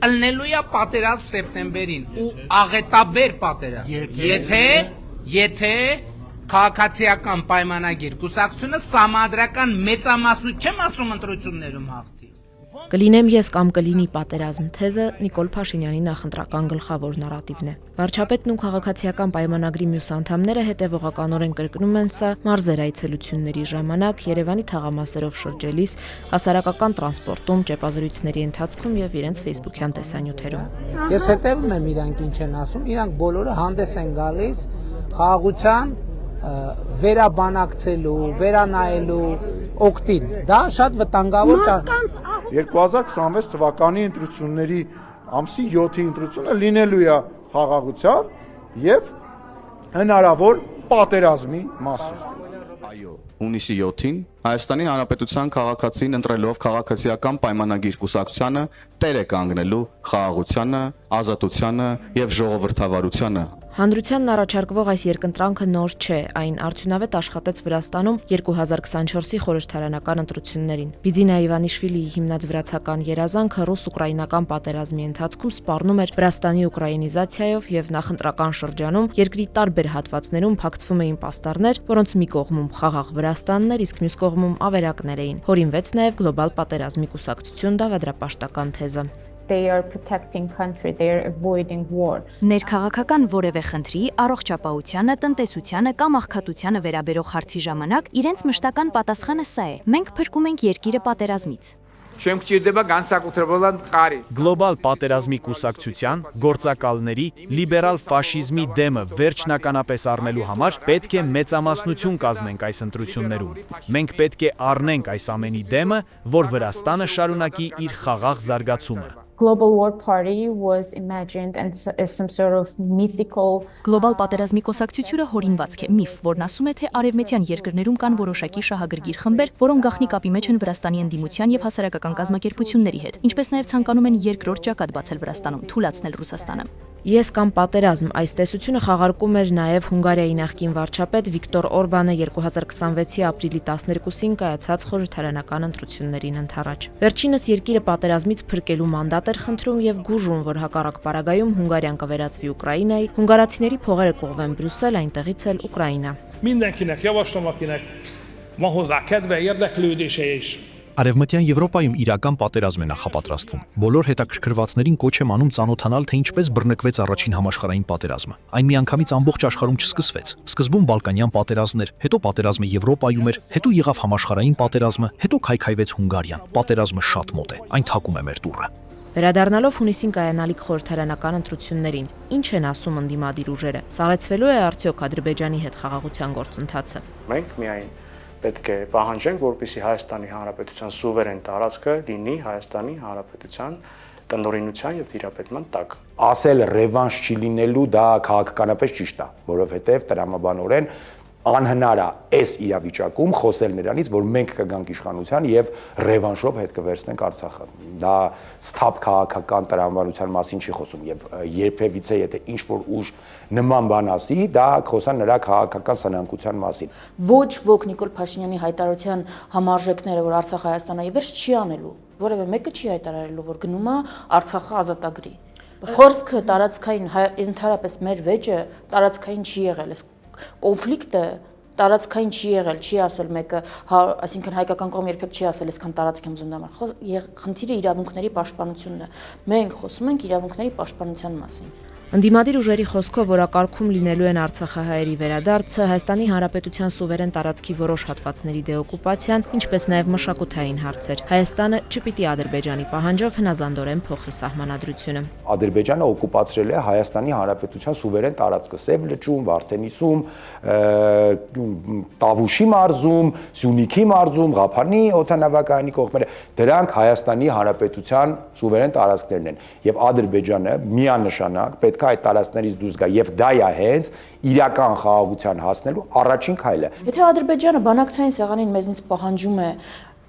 ըլնելու է պատերազմ սեպտեմբերին ու աղետաբեր պատերազմ։ Եթե քաղաքացիական պայմանագիր կուսակցությունը սահմանադրական մեծամասնություն չեմ ասում ընտրություններում հաղթի։ Կլինեմ ես կամ կլինի պատերազմ թեզը Նիկոլ Փաշինյանի նախընտրական գլխավոր նարատիվն է։ Վարչապետն ու քաղաքացիական պայմանագրի մյուս անդամները հետևողականորեն կրկնում են սա մարզեր այցելությունների ժամանակ, Երևանի թաղամասերով շրջելիս, հասարակական տրանսպորտում, ճեպազրույցների ընթացքում եւ իրենց ֆեյսբուքյան տեսանյութերում։ Ես հետևում եմ իրանք ինչ են ասում, իրանք բոլորը հանդես են գալիս խաղաղության վերաբանակցելու, վերանայելու օգտին։ Դա շատ վտանգավոր 2026 թվականի ընտրությունների ամսի 7-ի ընտրությունը լինելու է խաղաղության եւ հնարավոր պատերազմի մասին։ Այո, հունիսի 7-ին Հայաստանի Հանրապետության քաղաքացին ընտրելով քաղաքացիական պայմանագիր կուսակցությանը տեր է կանգնելու խաղաղությանը, ազատությանը եւ ժողովրդավարությանը։ Հանրությանն առաջարկվող այս երկընտրանքը նոր չէ, այն արդյունավետ աշխատեց Վրաստանում 2024-ի խորհրդարանական ընտրություններին։ Բիձինա Իվանիշվիլիի հիմնած վրացական երազանքը ռուս-ուկրաինական պատերազմի ընթացքում սպառնում էր Վրաստանի ուկրաինիզացիայով եւ նախընտրական շրջանում երկրի տարբեր հատվածներում փակցվում էին պաստառներ, որոնց մի կողմում խաղաղ Վրաստանն էր, իսկ մյուս կողմում ավերակներ էին։ Հորինվեց նաեւ գլոբալ պատերազմի կուսակցություն դավադրապաշտական թեզը։ They are protecting country, they are avoiding war. Ներքաղաքական որևէ խնդրի, առողջապահությանը, տնտեսությանը կամ աղքատությանը վերաբերող հարցի ժամանակ իրենց մշտական պատասխանը սա է. մենք փրկում ենք երկիրը պատերազմից։ Գլոբալ պատերազմի կուսակցության, գործակալների, լիբերալ ֆաշիզմի դեմը վերջնականապես առնելու համար պետք է մեծամասնություն կազմենք այս ընտրություններում։ Մենք պետք է առնենք այս ամենի դեմը, որ Վրաստանը շարունակի իր խաղաղ զարգացումը։ Global War Party was imagined as some sort of mythical. Գլոբալ պատերազմի կուսակցությունը հորինվածք է, միֆ, որն ասում է, թե արևմտյան երկրներում կան որոշակի շահագրգիռ խմբեր, որոնք գաղտնի կապի մեջ են Վրաստանի ընդդիմության եւ հասարակական կազմակերպությունների հետ, ինչպես նաեւ ցանկանում են երկրորդ ճակատ բացել Վրաստանում, թուլացնել Ռուսաստանը։ Ես կամ պատերազմ այս տեսությունը խաղարկում էր նաև Հունգարիայի նախկին վարչապետ Վիկտոր Օրբանը 2026-ի ապրիլի 12-ին կայացած խորհրդարանական ընտրություններին ընդառաջ։ Վերջինս երկիրը պատերազմից փրկելու մանդատ էր խնդրում եւ գուժում, որ հակառակ պարագայում Հունգարիան կվերածվի Ուկրաինայի, հունգարացիների փողերը կողվեն Բրյուսել, այնտեղից էլ Ուկրաինա։ Mindenkinek javaslom, akinek van hozzá kedve, érdeklődése és Արևմտյան Եվրոպայում իրական պատերազմ է նախապատրաստվում։ Բոլոր հետաքրքրվածներին կոչ եմ անում ծանոթանալ, թե ինչպես բռնկվեց առաջին համաշխարհային պատերազմը։ Այն միանգամից ամբողջ աշխարհում չսկսվեց։ Սկզբում Բալկանյան պատերազմներ, հետո պատերազմը Եվրոպայում էր, հետո եղավ համաշխարհային պատերազմը, հետո քայքայվեց Հունգարիան։ Պատերազմը շատ մոտ է, այն թակում է մեր դուռը։ Վերադառնալով հունիսին կայանալիք խորհրդարանական ընտրություններին, ինչ են ասում ընդդիմադիր ուժերը։ Սառեցվելու է արդյոք Ադրբեջանի հետ խաղաղության գործընթացը։ Մենք միայն պետք է պահանջենք, որպեսզի Հայաստանի Հանրապետության սուվերեն տարածքը լինի Հայաստանի Հանրապետության տնօրինության եւ տիրապետման տակ։ Ասել ռևանշ չի լինելու, դա քաղաքականապես ճիշտ է, որովհետեւ տրամաբանորեն անհնար է այս իրավիճակում խոսել նրանից, որ մենք կգանք իշխանության եւ ռևանշով հետ կվերցնենք Արցախը։ Դա սթափ քաղաքական տրամաբանության մասին չի խոսում եւ երբևիցե եթե ինչ որ ուժ նման բան ասի, դա խոսա նրա քաղաքական սնանկության մասին։ Ոչ ոք Նիկոլ Փաշինյանի հայտարարության համարժեքները, որ Արցախը Հայաստանն է վերջ չի անելու։ Որևէ մեկը չի հայտարարելու, որ գնում է Արցախը ազատագրի։ Խոսքը տարածքային ընդհանրապես մեր վեճը տարածքային չի եղել, կոնֆլիկտը տարածքային չի եղել, չի ասել մեկը, այսինքն հայկական կողմը երբեք չի ասել, այսքան տարածք եմ ուզում դառնալ։ Խնդիրը իրավունքների պաշտպանությունն է։ Մենք խոսում ենք իրավունքների պաշտպանության մասին։ Ընդդիմադիր ուժերի խոսքով որակարգում լինելու են արցախահայերի վերադարձը, Հայաստանի Հանրապետության սուվերեն տարածքի որոշ հատվածների դեօկուպացիան, ինչպես նաև մշակութային հարցեր։ Հայաստանը չպիտի Ադրբեջանի պահանջով հնազանդորեն փոխի սահմանադրությունը։ Ադրբեջանը օկուպացրել է Հայաստանի Հանրապետության սուվերեն տարածքը Սև լճում, Վարդենիսում, Տավուշի մարզում, Սյունիքի մարզում, Ղափանի օդանավակայանի կողմերը։ Դրանք Հայաստանի Հանրապետության սուվերեն տարածքներն են եւ Ադրբեջանը միանշանակ պետք է այդ տարածքներից դուրս գա եւ դա է հենց իրական խաղաղության հասնելու առաջին քայլը։ Եթե Ադրբեջանը բանակցային սեղանին մեզնից պահանջում է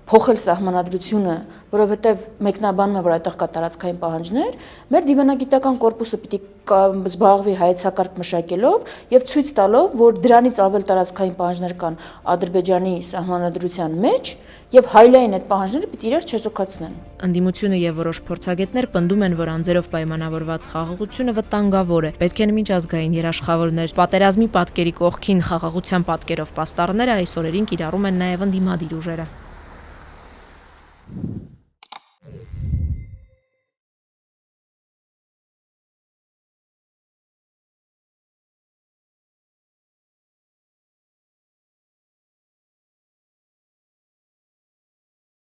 փոխել սահմանադրությունը, որովհետև մեկնաբանում է, որ այդտեղ կա տարածքային պահանջներ, մեր դիվանագիտական կորպուսը պիտի զբաղվի հայեցակարգ մշակելով եւ ցույց տալով, որ դրանից ավել տարածքային պահանջներ կան Ադրբեջանի սահմանադրության մեջ եւ հայլային այդ պահանջները պիտի իրար չեզոքացնեն։ Ընդդիմությունը եւ որոշ փորձագետներ պնդում են, որ անձերով պայմանավորված խաղաղությունը վտանգավոր է։ Պետք են միջազգային երաշխավորներ։ Պատերազմի պատկերի կողքին խաղաղության պատկերով պաստառները այս օրերին կիրառում են նաեւ ընդդիմադիր ուժերը։